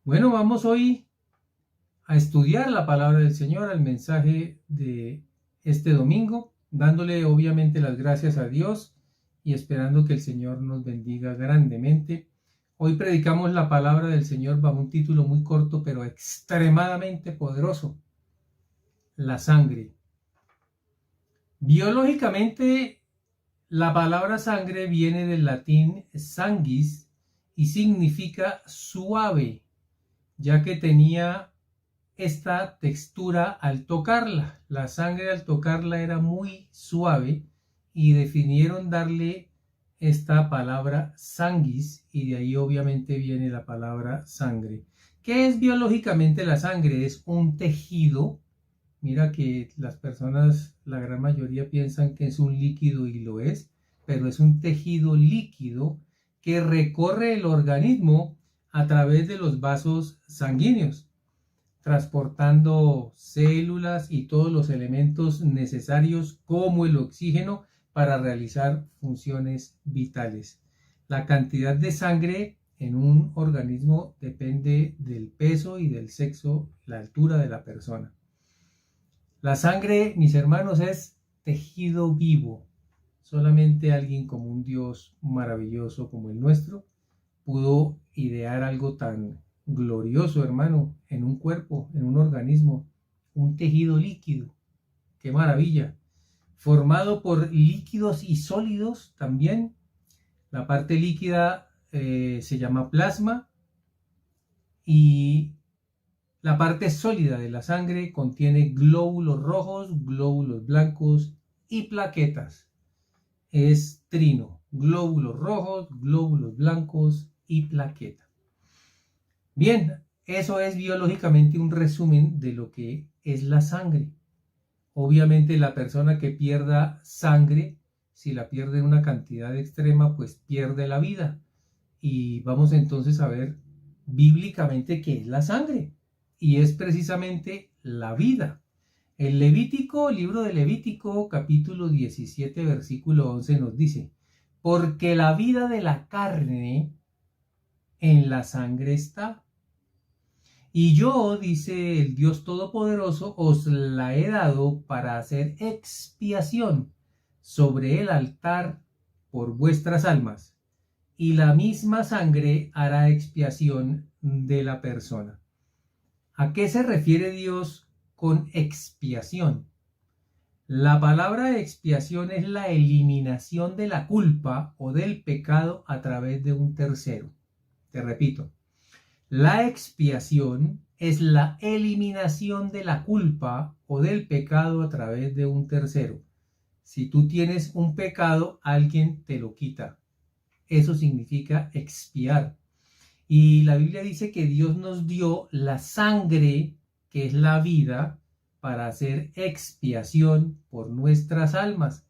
Bueno, vamos hoy a estudiar la palabra del Señor, al mensaje de este domingo, dándole obviamente las gracias a Dios y esperando que el Señor nos bendiga grandemente. Hoy predicamos la palabra del Señor bajo un título muy corto pero extremadamente poderoso: la sangre. Biológicamente, la palabra sangre viene del latín sanguis y significa suave, ya que tenía esta textura al tocarla. La sangre al tocarla era muy suave y definieron darle esta palabra sanguis, y de ahí obviamente viene la palabra sangre. ¿Qué es biológicamente la sangre? Es un tejido. Mira que las personas, la gran mayoría, piensan que es un líquido y lo es, pero es un tejido líquido que recorre el organismo a través de los vasos sanguíneos, transportando células y todos los elementos necesarios como el oxígeno para realizar funciones vitales. La cantidad de sangre en un organismo depende del peso y del sexo, la altura de la persona. La sangre, mis hermanos, es tejido vivo. Solamente alguien como un Dios maravilloso como el nuestro pudo idear algo tan glorioso, hermano, en un cuerpo, en un organismo, un tejido líquido. ¡Qué maravilla! Formado por líquidos y sólidos también. La parte líquida se llama plasma, y la parte sólida de la sangre contiene glóbulos rojos, glóbulos blancos y plaquetas. Es trino: glóbulos rojos, glóbulos blancos y plaqueta. Bien, eso es biológicamente un resumen de lo que es la sangre. Obviamente la persona que pierda sangre, si la pierde en una cantidad extrema, pues pierde la vida. Y vamos entonces a ver bíblicamente qué es la sangre. Y es precisamente la vida. El Levítico, libro de Levítico, capítulo 17, versículo 11 nos dice: porque la vida de la carne en la sangre está. Y yo, dice el Dios Todopoderoso, os la he dado para hacer expiación sobre el altar por vuestras almas, y la misma sangre hará expiación de la persona. ¿A qué se refiere Dios con expiación? La palabra expiación es la eliminación de la culpa o del pecado a través de un tercero. Te repito, la expiación es la eliminación de la culpa o del pecado a través de un tercero. Si tú tienes un pecado, alguien te lo quita. Eso significa expiar. Y la Biblia dice que Dios nos dio la sangre, que es la vida, para hacer expiación por nuestras almas.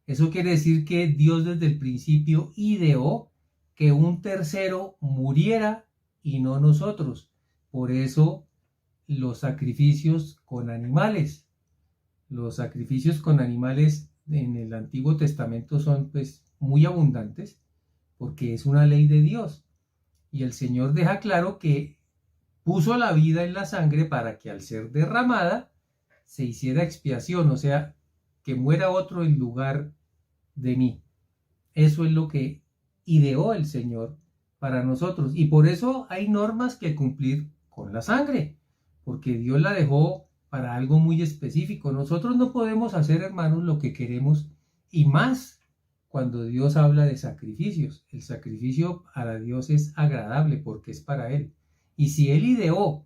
Eso quiere decir que Dios desde el principio ideó que un tercero muriera y no nosotros. Por eso los sacrificios con animales. Los sacrificios con animales en el Antiguo Testamento son pues muy abundantes, porque es una ley de Dios. Y el Señor deja claro que puso la vida en la sangre para que al ser derramada se hiciera expiación, o sea, que muera otro en lugar de mí. Eso es lo que ideó el Señor para nosotros. Y por eso hay normas que cumplir con la sangre, porque Dios la dejó para algo muy específico. Nosotros no podemos hacer, hermanos, lo que queremos, y más cuando Dios habla de sacrificios. El sacrificio para Dios es agradable porque es para Él. Y si Él ideó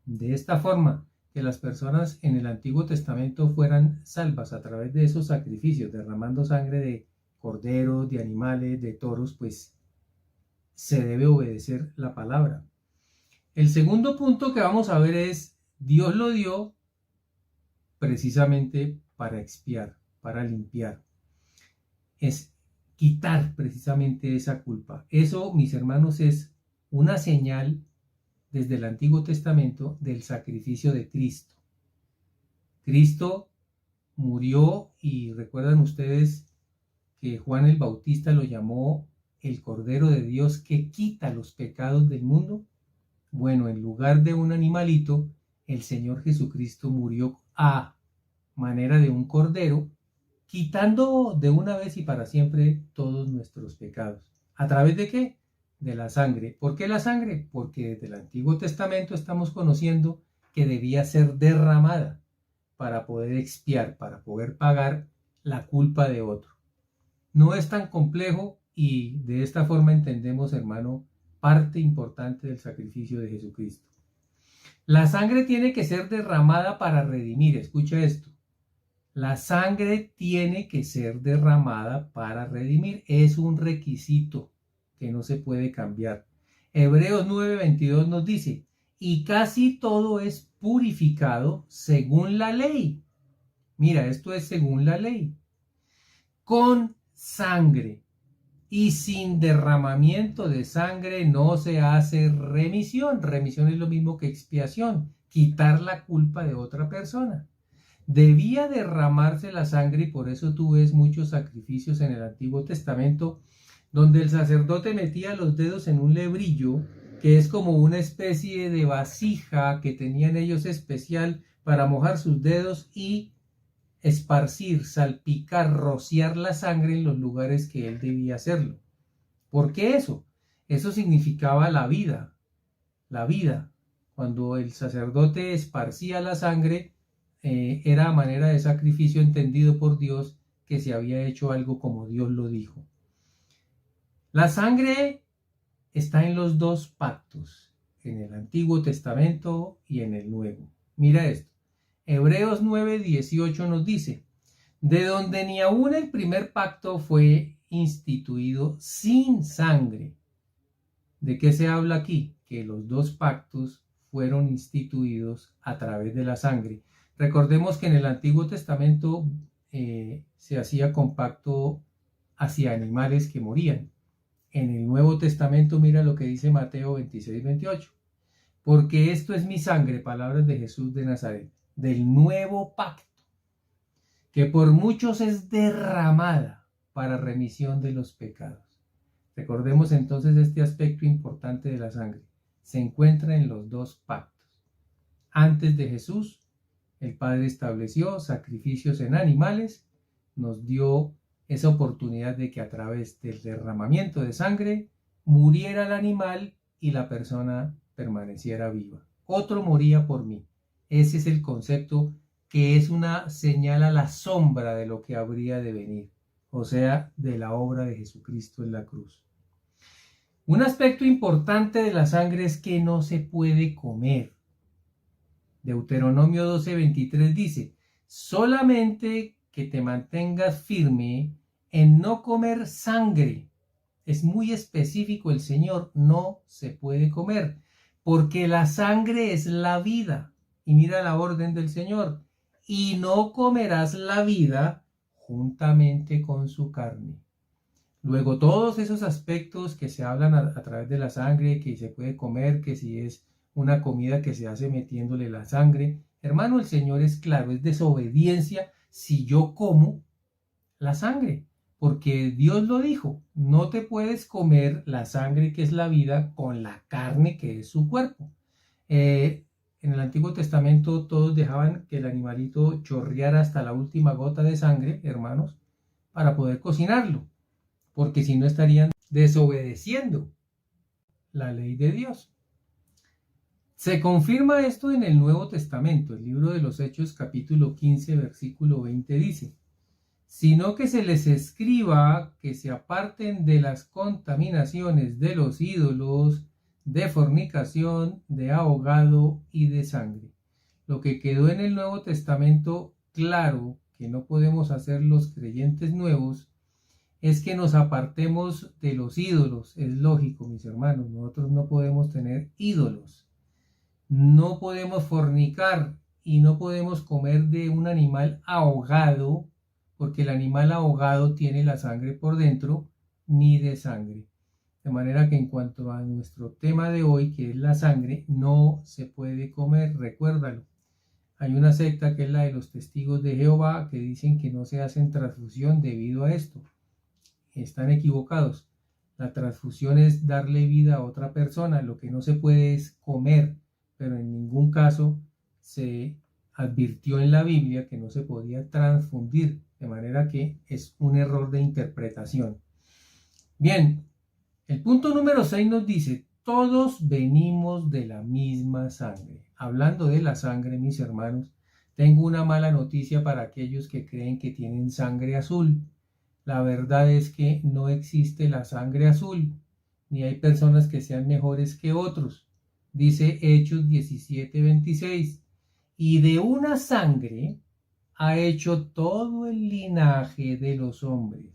de esta forma que las personas en el Antiguo Testamento fueran salvas a través de esos sacrificios, derramando sangre de corderos, de animales, de toros, pues se debe obedecer la palabra. El segundo punto que vamos a ver es: Dios lo dio precisamente para expiar, para limpiar. Es quitar precisamente esa culpa. Eso, mis hermanos, es una señal desde el Antiguo Testamento del sacrificio de Cristo. Cristo murió, y recuerdan ustedes que Juan el Bautista lo llamó el Cordero de Dios que quita los pecados del mundo. Bueno, en lugar de un animalito, el Señor Jesucristo murió a manera de un cordero, quitando de una vez y para siempre todos nuestros pecados. ¿A través de qué? De la sangre. ¿Por qué la sangre? Porque desde el Antiguo Testamento estamos conociendo que debía ser derramada para poder expiar, para poder pagar la culpa de otro. No es tan complejo y de esta forma entendemos, hermano, parte importante del sacrificio de Jesucristo. La sangre tiene que ser derramada para redimir. Escucha esto. La sangre tiene que ser derramada para redimir. Es un requisito que no se puede cambiar. Hebreos 9:22 nos dice, y casi todo es purificado según la ley. Mira, esto es según la ley. Con sangre. Y sin derramamiento de sangre no se hace remisión. Remisión es lo mismo que expiación, quitar la culpa de otra persona. Debía derramarse la sangre y por eso tú ves muchos sacrificios en el Antiguo Testamento donde el sacerdote metía los dedos en un lebrillo, que es como una especie de vasija que tenían ellos especial para mojar sus dedos y esparcir, salpicar, rociar la sangre en los lugares que él debía hacerlo. ¿Por qué eso? Eso significaba la vida, la vida. Cuando el sacerdote esparcía la sangre, era a manera de sacrificio entendido por Dios que se había hecho algo como Dios lo dijo. La sangre está en los dos pactos, en el Antiguo Testamento y en el Nuevo. Mira esto. Hebreos 9:18 nos dice, de donde ni aún el primer pacto fue instituido sin sangre. ¿De qué se habla aquí? Que los dos pactos fueron instituidos a través de la sangre. Recordemos que en el Antiguo Testamento se hacía con pacto hacia animales que morían. En el Nuevo Testamento mira lo que dice Mateo 26:28. Porque esto es mi sangre, palabras de Jesús de Nazaret, del nuevo pacto, que por muchos es derramada para remisión de los pecados. Recordemos entonces este aspecto importante de la sangre. Se encuentra en los dos pactos. Antes de Jesús, el Padre estableció sacrificios en animales, nos dio esa oportunidad de que a través del derramamiento de sangre muriera el animal y la persona permaneciera viva. Otro moría por mí. Ese es el concepto que es una señal a la sombra de lo que habría de venir, o sea, de la obra de Jesucristo en la cruz. Un aspecto importante de la sangre es que no se puede comer. Deuteronomio 12:23 dice, solamente que te mantengas firme en no comer sangre. Es muy específico el Señor, no se puede comer, porque la sangre es la vida. Y mira la orden del Señor, y no comerás la vida juntamente con su carne. Luego todos esos aspectos que se hablan a través de la sangre, que se puede comer, que si es una comida que se hace metiéndole la sangre, hermano, el Señor es claro, es desobediencia si yo como la sangre, porque Dios lo dijo, no te puedes comer la sangre que es la vida con la carne que es su cuerpo. En el Antiguo Testamento todos dejaban que el animalito chorreara hasta la última gota de sangre, hermanos, para poder cocinarlo, porque si no estarían desobedeciendo la ley de Dios. Se confirma esto en el Nuevo Testamento. El libro de los Hechos, capítulo 15, versículo 20 dice, sino que se les escriba que se aparten de las contaminaciones de los ídolos, de fornicación, de ahogado y de sangre. Lo que quedó en el Nuevo Testamento claro que no podemos hacer los creyentes nuevos es que nos apartemos de los ídolos. Es lógico, mis hermanos, nosotros no podemos tener ídolos. No podemos fornicar y no podemos comer de un animal ahogado, porque el animal ahogado tiene la sangre por dentro, ni de sangre. De manera que en cuanto a nuestro tema de hoy, que es la sangre, no se puede comer, recuérdalo. Hay una secta que es la de los testigos de Jehová que dicen que no se hacen transfusión debido a esto. Están equivocados. La transfusión es darle vida a otra persona. Lo que no se puede es comer, pero en ningún caso se advirtió en la Biblia que no se podía transfundir, de manera que es un error de interpretación. Bien, el punto número 6 nos dice, todos venimos de la misma sangre. Hablando de la sangre, mis hermanos, tengo una mala noticia para aquellos que creen que tienen sangre azul. La verdad es que no existe la sangre azul, ni hay personas que sean mejores que otros. Dice Hechos 17:26, y de una sangre ha hecho todo el linaje de los hombres,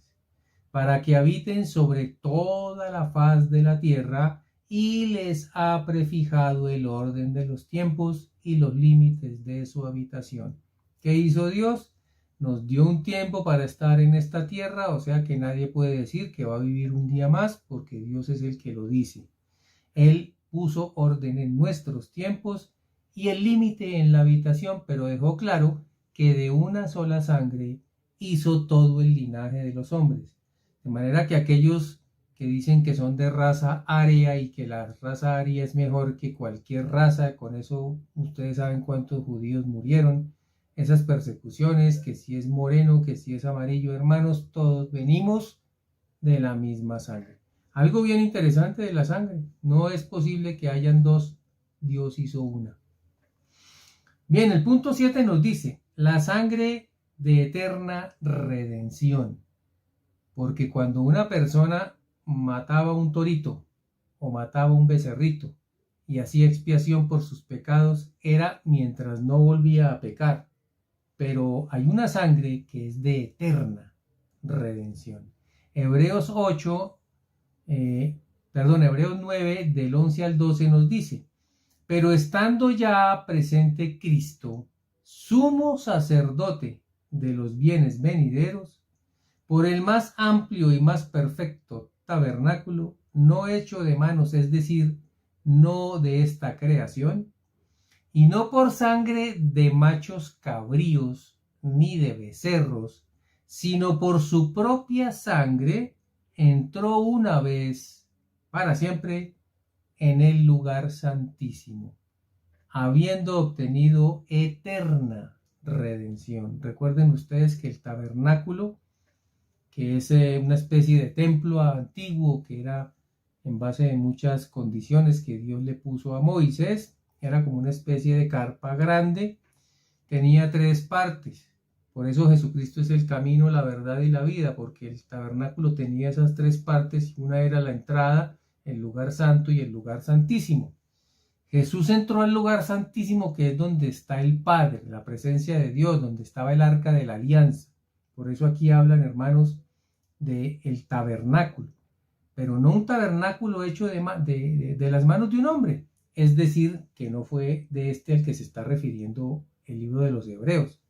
para que habiten sobre toda la faz de la tierra, y les ha prefijado el orden de los tiempos y los límites de su habitación. ¿Qué hizo Dios? Nos dio un tiempo para estar en esta tierra, o sea que nadie puede decir que va a vivir un día más, porque Dios es el que lo dice. Él puso orden en nuestros tiempos y el límite en la habitación, pero dejó claro que de una sola sangre hizo todo el linaje de los hombres. De manera que aquellos que dicen que son de raza aria y que la raza aria es mejor que cualquier raza, con eso ustedes saben cuántos judíos murieron, esas persecuciones, que si es moreno, que si es amarillo, hermanos, todos venimos de la misma sangre. Algo bien interesante de la sangre, no es posible que hayan dos, Dios hizo una. Bien, el punto 7 nos dice, la sangre de eterna redención. Porque cuando una persona mataba un torito o mataba un becerrito y hacía expiación por sus pecados, era mientras no volvía a pecar. Pero hay una sangre que es de eterna redención. Hebreos 9, del 11 al 12 nos dice, pero estando ya presente Cristo, sumo sacerdote de los bienes venideros, por el más amplio y más perfecto tabernáculo, no hecho de manos, es decir, no de esta creación, y no por sangre de machos cabríos ni de becerros, sino por su propia sangre, entró una vez para siempre en el lugar santísimo, habiendo obtenido eterna redención. Recuerden ustedes que el tabernáculo, que es una especie de templo antiguo que era en base a muchas condiciones que Dios le puso a Moisés, era como una especie de carpa grande, tenía 3 partes. Por eso Jesucristo es el camino, la verdad y la vida, porque el tabernáculo tenía esas 3 partes, y una era la entrada, el lugar santo y el lugar santísimo. Jesús entró al lugar santísimo, que es donde está el Padre, la presencia de Dios, donde estaba el arca de la alianza. Por eso aquí hablan, hermanos, del tabernáculo, pero no un tabernáculo hecho de las manos de un hombre, es decir, que no fue de este al que se está refiriendo el libro de los Hebreos,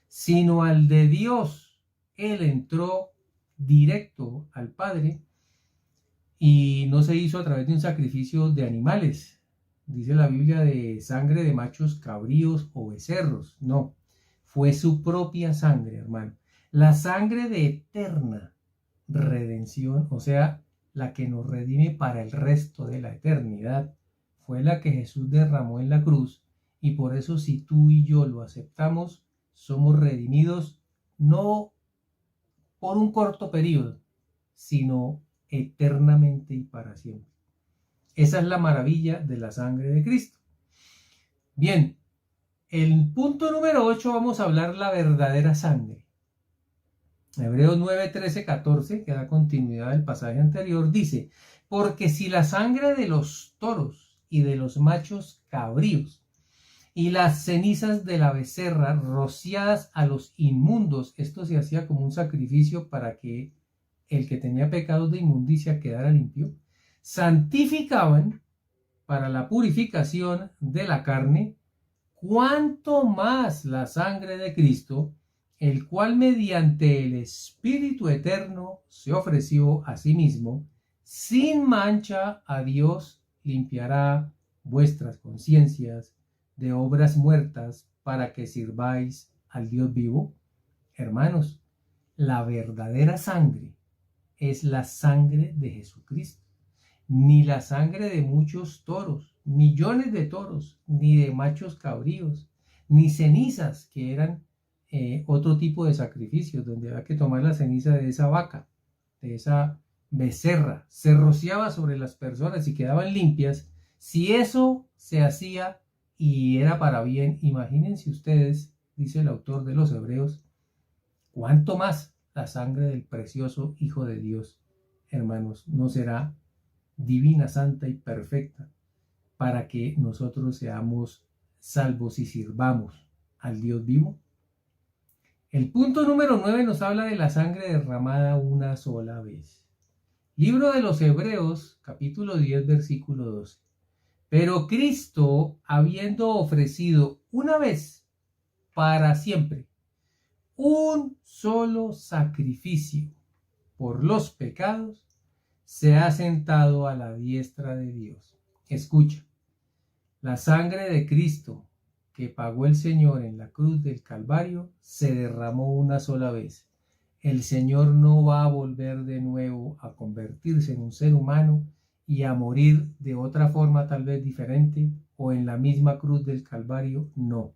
sino al de Dios. Él entró directo al Padre y no se hizo a través de un sacrificio de animales, dice la Biblia, de sangre de machos cabríos o becerros. No, fue su propia sangre, hermano, la sangre de eterna redención, o sea, la que nos redime para el resto de la eternidad, fue la que Jesús derramó en la cruz, y por eso si tú y yo lo aceptamos, somos redimidos no por un corto periodo, sino eternamente y para siempre. Esa es la maravilla de la sangre de Cristo. Bien, el punto número 8 vamos a hablar la verdadera sangre. Hebreos 9, 13, 14, que da continuidad al pasaje anterior, dice, porque si la sangre de los toros y de los machos cabríos y las cenizas de la becerra rociadas a los inmundos, esto se hacía como un sacrificio para que el que tenía pecados de inmundicia quedara limpio, santificaban para la purificación de la carne, cuanto más la sangre de Cristo, el cual mediante el Espíritu Eterno se ofreció a sí mismo, sin mancha a Dios, limpiará vuestras conciencias de obras muertas para que sirváis al Dios vivo. Hermanos, la verdadera sangre es la sangre de Jesucristo, ni la sangre de muchos toros, millones de toros, ni de machos cabríos, ni cenizas, que eran otro tipo de sacrificios, donde había que tomar la ceniza de esa vaca, de esa becerra, se rociaba sobre las personas y quedaban limpias. Si eso se hacía y era para bien, imagínense ustedes, dice el autor de los Hebreos, cuánto más la sangre del precioso Hijo de Dios, hermanos, no será divina, santa y perfecta para que nosotros seamos salvos y sirvamos al Dios vivo. El punto número 9 nos habla de la sangre derramada una sola vez. Libro de los Hebreos, capítulo 10, versículo 12. Pero Cristo, habiendo ofrecido una vez para siempre un solo sacrificio por los pecados, se ha sentado a la diestra de Dios. Escucha, la sangre de Cristo que pagó el Señor en la cruz del Calvario se derramó una sola vez. El Señor no va a volver de nuevo a convertirse en un ser humano y a morir de otra forma tal vez diferente o en la misma cruz del Calvario. No,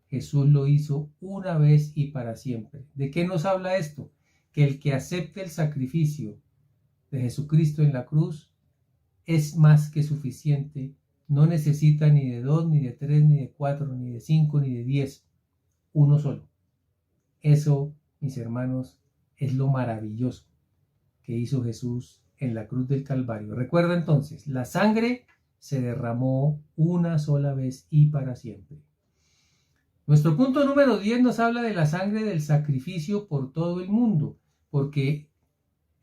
Jesús lo hizo una vez y para siempre. ¿De qué nos habla esto? Que el que acepte el sacrificio de Jesucristo en la cruz es más que suficiente. No necesita ni de 2, ni de 3, ni de 4, ni de 5, ni de 10. Uno solo. Eso, mis hermanos, es lo maravilloso que hizo Jesús en la cruz del Calvario. Recuerda entonces, la sangre se derramó una sola vez y para siempre. Nuestro punto número 10 nos habla de la sangre del sacrificio por todo el mundo, porque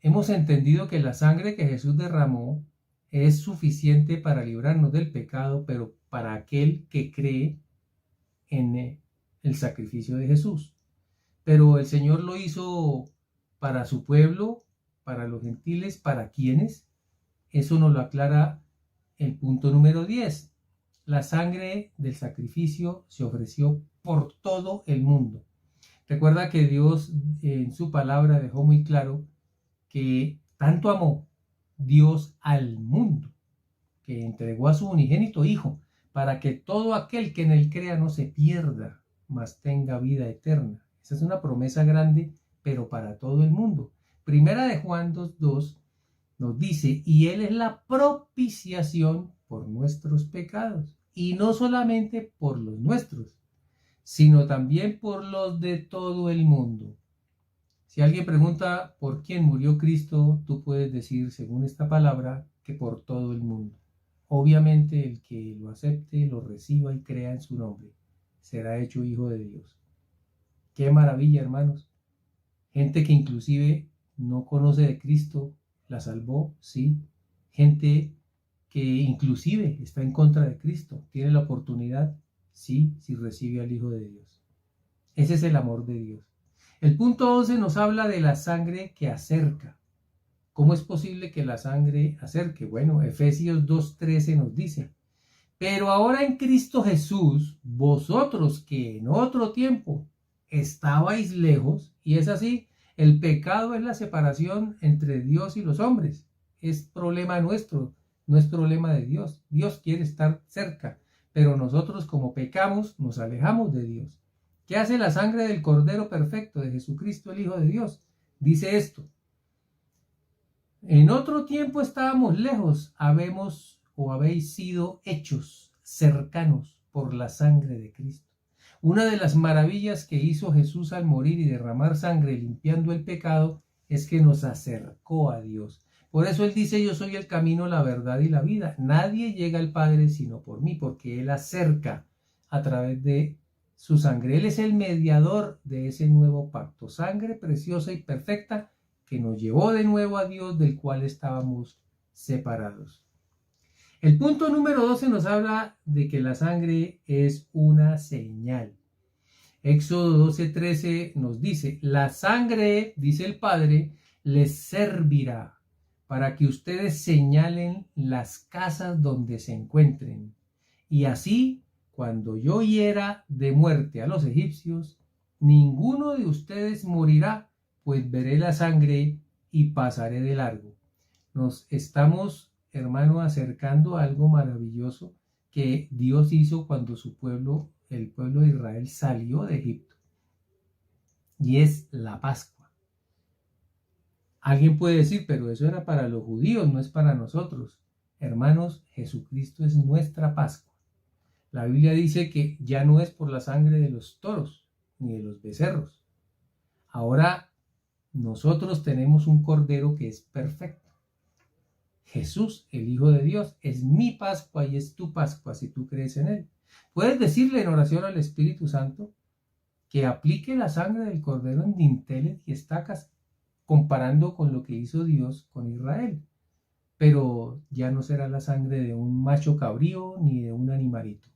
hemos entendido que la sangre que Jesús derramó es suficiente para librarnos del pecado, pero para aquel que cree en el sacrificio de Jesús. Pero el Señor lo hizo para su pueblo, para los gentiles, ¿para quiénes? Eso nos lo aclara el punto número 10. La sangre del sacrificio se ofreció por todo el mundo. Recuerda que Dios en su palabra dejó muy claro que tanto amó Dios al mundo, que entregó a su unigénito Hijo, para que todo aquel que en él crea no se pierda, mas tenga vida eterna. Esa es una promesa grande, pero para todo el mundo. Primera de Juan 2:2 nos dice, y él es la propiciación por nuestros pecados, y no solamente por los nuestros, sino también por los de todo el mundo. Si alguien pregunta por quién murió Cristo, tú puedes decir, según esta palabra, que por todo el mundo. Obviamente el que lo acepte, lo reciba y crea en su nombre, será hecho hijo de Dios. ¡Qué maravilla, hermanos! Gente que inclusive no conoce de Cristo, la salvó, sí. Gente que inclusive está en contra de Cristo, tiene la oportunidad, sí, si recibe al Hijo de Dios. Ese es el amor de Dios. El punto 11 nos habla de la sangre que acerca. ¿Cómo es posible que la sangre acerque? Bueno, Efesios 2:13 nos dice, pero ahora en Cristo Jesús, vosotros que en otro tiempo estabais lejos, y es así, el pecado es la separación entre Dios y los hombres. Es problema nuestro, no es problema de Dios. Dios quiere estar cerca, pero nosotros como pecamos nos alejamos de Dios. ¿Qué hace la sangre del Cordero Perfecto de Jesucristo, el Hijo de Dios? Dice esto, en otro tiempo estábamos lejos, habéis sido hechos cercanos por la sangre de Cristo. Una de las maravillas que hizo Jesús al morir y derramar sangre limpiando el pecado es que nos acercó a Dios. Por eso Él dice, yo soy el camino, la verdad y la vida. Nadie llega al Padre sino por mí, porque Él acerca a través de su sangre. Él es el mediador de ese nuevo pacto. Sangre preciosa y perfecta que nos llevó de nuevo a Dios, del cual estábamos separados. El punto número 12 nos habla de que la sangre es una señal. Éxodo 12:13 nos dice, la sangre, dice el Padre, les servirá para que ustedes señalen las casas donde se encuentren. Y así, cuando yo hiera de muerte a los egipcios, ninguno de ustedes morirá, pues veré la sangre y pasaré de largo. Nos estamos, hermano, acercando a algo maravilloso que Dios hizo cuando su pueblo, el pueblo de Israel, salió de Egipto. Y es la Pascua. Alguien puede decir, pero eso era para los judíos, no es para nosotros. Hermanos, Jesucristo es nuestra Pascua. La Biblia dice que ya no es por la sangre de los toros ni de los becerros. Ahora nosotros tenemos un cordero que es perfecto. Jesús, el Hijo de Dios, es mi Pascua y es tu Pascua si tú crees en Él. Puedes decirle en oración al Espíritu Santo que aplique la sangre del cordero en dinteles y estacas, comparando con lo que hizo Dios con Israel. Pero ya no será la sangre de un macho cabrío ni de un animalito.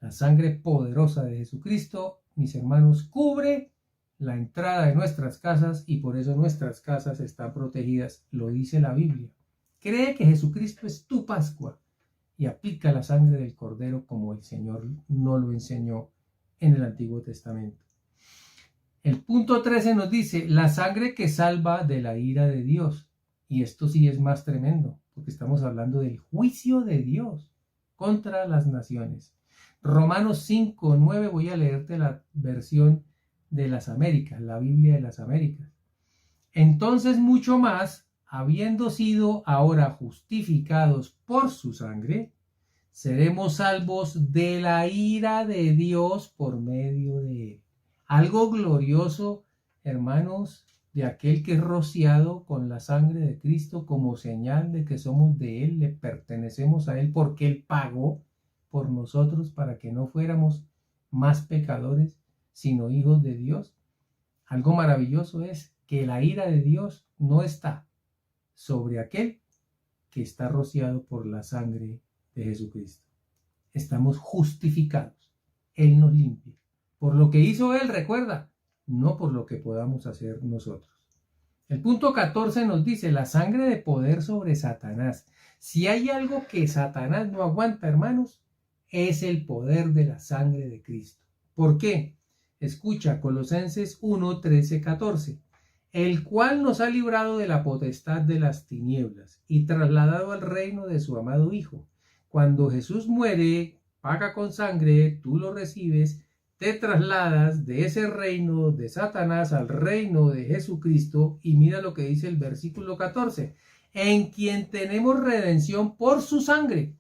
La sangre poderosa de Jesucristo, mis hermanos, cubre la entrada de nuestras casas y por eso nuestras casas están protegidas. Lo dice la Biblia. Cree que Jesucristo es tu Pascua y aplica la sangre del Cordero como el Señor nos lo enseñó en el Antiguo Testamento. El punto 13 nos dice, la sangre que salva de la ira de Dios. Y esto sí es más tremendo, porque estamos hablando del juicio de Dios contra las naciones. Romanos 5:9, voy a leerte la versión de las Américas, la Biblia de las Américas. Entonces mucho más, habiendo sido ahora justificados por su sangre, seremos salvos de la ira de Dios por medio de él. Algo glorioso, hermanos, de aquel que es rociado con la sangre de Cristo como señal de que somos de él, le pertenecemos a él porque él pagó por nosotros para que no fuéramos más pecadores, sino hijos de Dios. Algo maravilloso es que la ira de Dios no está sobre aquel que está rociado por la sangre de Jesucristo. Estamos justificados. Él nos limpia. Por lo que hizo Él, recuerda, no por lo que podamos hacer nosotros. El punto 14 nos dice la sangre de poder sobre Satanás. Si hay algo que Satanás no aguanta, hermanos, es el poder de la sangre de Cristo. ¿Por qué? Escucha Colosenses 1, 13, 14. El cual nos ha librado de la potestad de las tinieblas y trasladado al reino de su amado Hijo. Cuando Jesús muere, paga con sangre, tú lo recibes, te trasladas de ese reino de Satanás al reino de Jesucristo y mira lo que dice el versículo 14, en quien tenemos redención por su sangre,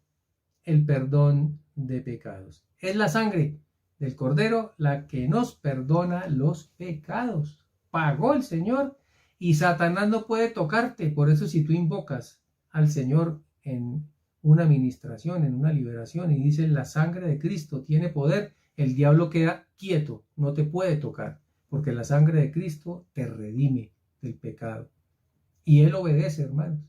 el perdón de pecados. Es la sangre del Cordero la que nos perdona los pecados. Pagó el Señor y Satanás no puede tocarte. Por eso si tú invocas al Señor en una administración, en una liberación y dices la sangre de Cristo tiene poder, el diablo queda quieto, no te puede tocar, porque la sangre de Cristo te redime del pecado. Y Él obedece, hermanos.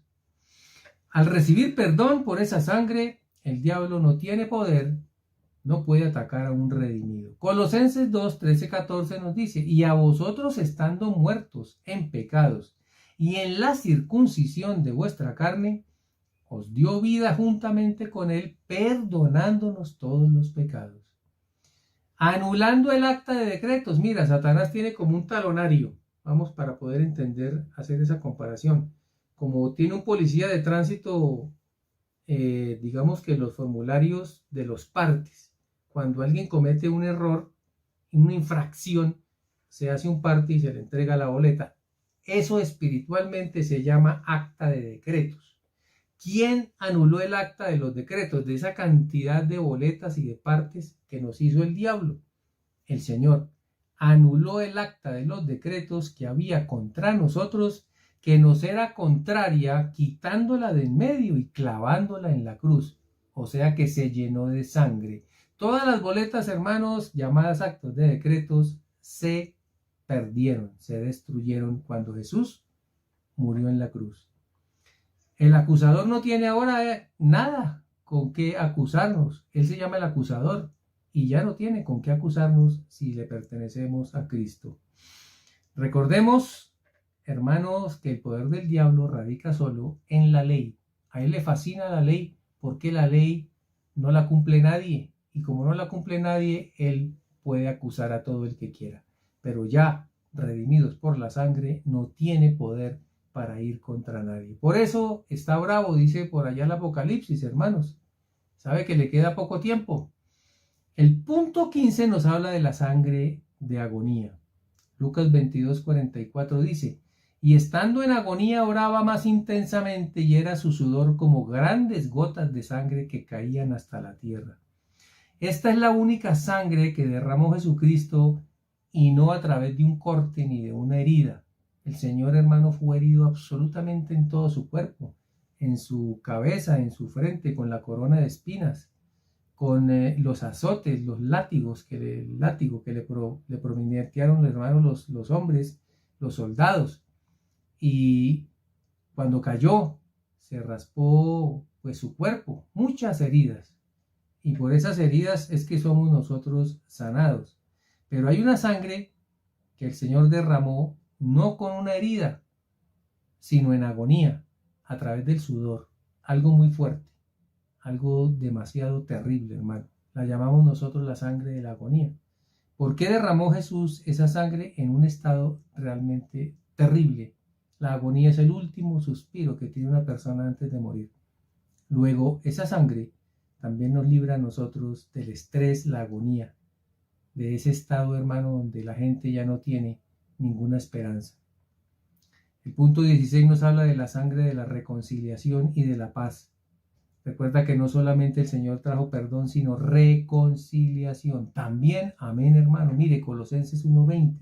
Al recibir perdón por esa sangre, el diablo no tiene poder, no puede atacar a un redimido. Colosenses 2, 13, 14 nos dice, y a vosotros estando muertos en pecados y en la circuncisión de vuestra carne, os dio vida juntamente con Él, perdonándonos todos los pecados. Anulando el acta de decretos. Mira, Satanás tiene como un talonario. Vamos, para poder entender, hacer esa comparación. Como tiene un policía de tránsito, digamos que los formularios de los partes. Cuando alguien comete un error, una infracción, se hace un parte y se le entrega la boleta. Eso espiritualmente se llama acta de decretos. ¿Quién anuló el acta de los decretos, de esa cantidad de boletas y de partes que nos hizo el diablo? El Señor anuló el acta de los decretos que había contra nosotros, que nos era contraria, quitándola de en medio y clavándola en la cruz. O sea que se llenó de sangre. Todas las boletas, hermanos, llamadas actos de decretos, se perdieron, se destruyeron cuando Jesús murió en la cruz. El acusador no tiene ahora nada con qué acusarnos. Él se llama el acusador y ya no tiene con qué acusarnos si le pertenecemos a Cristo. Recordemos, hermanos, que el poder del diablo radica solo en la ley. A él le fascina la ley porque la ley no la cumple nadie. Y como no la cumple nadie, él puede acusar a todo el que quiera. Pero ya redimidos por la sangre, no tiene poder para ir contra nadie. Por eso está bravo, dice por allá el Apocalipsis, hermanos. Sabe que le queda poco tiempo. El punto 15 nos habla de la sangre de agonía. Lucas 22:44 dice: y estando en agonía oraba más intensamente, y era su sudor como grandes gotas de sangre que caían hasta la tierra. Esta es la única sangre que derramó Jesucristo, y no a través de un corte ni de una herida. El Señor, hermano, fue herido absolutamente en todo su cuerpo, en su cabeza, en su frente, con la corona de espinas, con los azotes, los látigos el látigo que le prometieron, hermanos, los hombres, los soldados. Y cuando cayó, se raspó pues su cuerpo, muchas heridas. Y por esas heridas es que somos nosotros sanados. Pero hay una sangre que el Señor derramó no con una herida, sino en agonía, a través del sudor. Algo muy fuerte, algo demasiado terrible, hermano. La llamamos nosotros la sangre de la agonía. ¿Por qué derramó Jesús esa sangre en un estado realmente terrible? La agonía es el último suspiro que tiene una persona antes de morir. Luego, esa sangre también nos libra a nosotros del estrés, la agonía, de ese estado, hermano, donde la gente ya no tiene ninguna esperanza. El punto 16 nos habla de la sangre de la reconciliación y de la paz. Recuerda que no solamente el Señor trajo perdón, sino reconciliación. También, amén, hermano. Mire, Colosenses 1:20.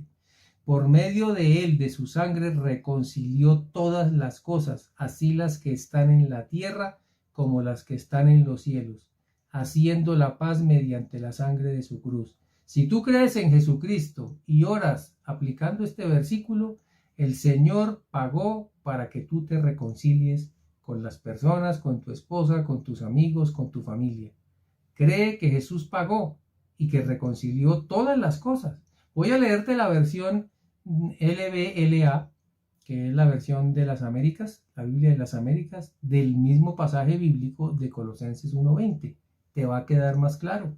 Por medio de él, de su sangre, reconcilió todas las cosas, así las que están en la tierra como las que están en los cielos, haciendo la paz mediante la sangre de su cruz. Si tú crees en Jesucristo y oras aplicando este versículo, el Señor pagó para que tú te reconcilies con las personas, con tu esposa, con tus amigos, con tu familia. Cree que Jesús pagó y que reconcilió todas las cosas. Voy a leerte la versión LBLA, que es la versión de las Américas, la Biblia de las Américas, del mismo pasaje bíblico de Colosenses 1:20. Te va a quedar más claro.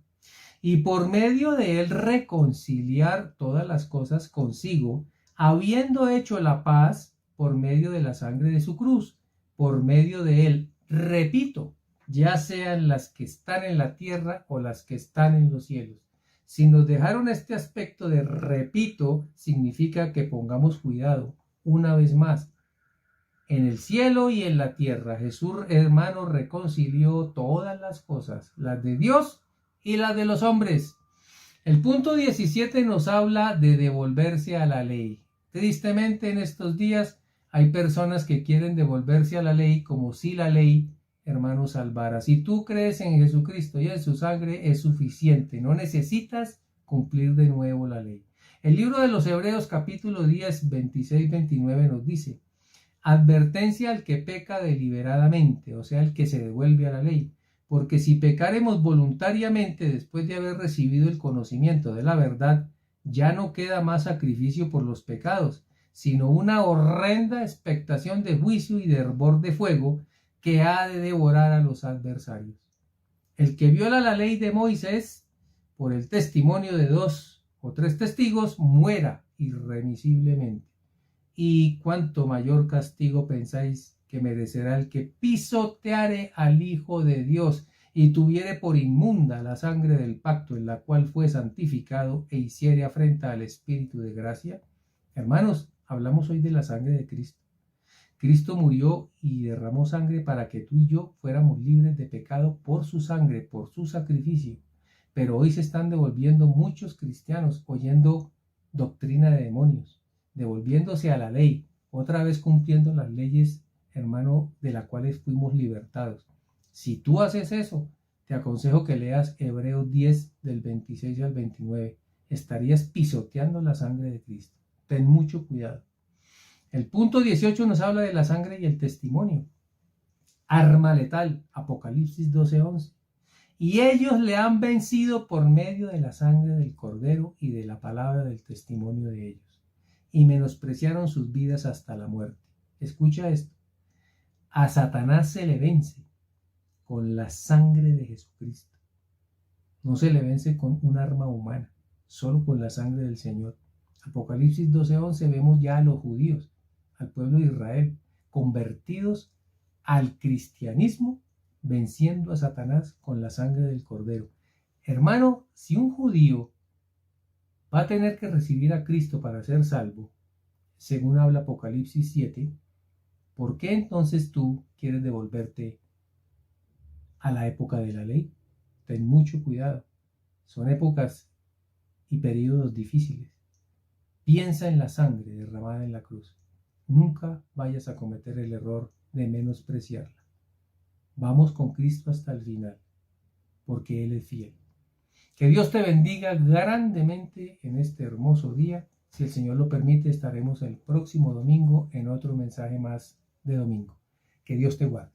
Y por medio de él reconciliar todas las cosas consigo, habiendo hecho la paz por medio de la sangre de su cruz, por medio de él, repito, ya sean las que están en la tierra o las que están en los cielos. Si nos dejaron este aspecto de repito, significa que pongamos cuidado. Una vez más, en el cielo y en la tierra, Jesús, hermano, reconcilió todas las cosas, las de Dios y las de los hombres. El punto 17 nos habla de devolverse a la ley. Tristemente, en estos días hay personas que quieren devolverse a la ley como si la ley, hermano, salvara. Si tú crees en Jesucristo y en su sangre, es suficiente. No necesitas cumplir de nuevo la ley. El libro de los Hebreos, capítulo 10, 26-29 nos dice: advertencia al que peca deliberadamente, o sea, el que se devuelve a la ley. Porque si pecaremos voluntariamente después de haber recibido el conocimiento de la verdad, ya no queda más sacrificio por los pecados, sino una horrenda expectación de juicio y de hervor de fuego que ha de devorar a los adversarios. El que viola la ley de Moisés, por el testimonio de 2 o 3 testigos, muera irremisiblemente. Y cuánto mayor castigo pensáis que merecerá el que pisoteare al Hijo de Dios y tuviere por inmunda la sangre del pacto en la cual fue santificado e hiciere afrenta al Espíritu de gracia. Hermanos, hablamos hoy de la sangre de Cristo. Cristo murió y derramó sangre para que tú y yo fuéramos libres de pecado por su sangre, por su sacrificio. Pero hoy se están devolviendo muchos cristianos oyendo doctrina de demonios, devolviéndose a la ley, otra vez cumpliendo las leyes, hermano, de las cuales fuimos libertados. Si tú haces eso, te aconsejo que leas Hebreos 10 del 26 al 29. Estarías pisoteando la sangre de Cristo. Ten mucho cuidado. El punto 18 nos habla de la sangre y el testimonio. Arma letal, Apocalipsis 12:11. Y ellos le han vencido por medio de la sangre del Cordero y de la palabra del testimonio de ellos, y menospreciaron sus vidas hasta la muerte. Escucha esto. A Satanás se le vence con la sangre de Jesucristo. No se le vence con un arma humana, solo con la sangre del Señor. Apocalipsis 12:11 vemos ya a los judíos, al pueblo de Israel. convertidos al cristianismo, venciendo a Satanás con la sangre del Cordero. Hermano, si un judío va a tener que recibir a Cristo para ser salvo, según habla Apocalipsis 7, ¿por qué entonces tú quieres devolverte a la época de la ley? Ten mucho cuidado. Son épocas y periodos difíciles. Piensa en la sangre derramada en la cruz. Nunca vayas a cometer el error de menospreciarla. Vamos con Cristo hasta el final, porque Él es fiel. Que Dios te bendiga grandemente en este hermoso día. Si el Señor lo permite, estaremos el próximo domingo en otro mensaje más de domingo. Que Dios te guarde.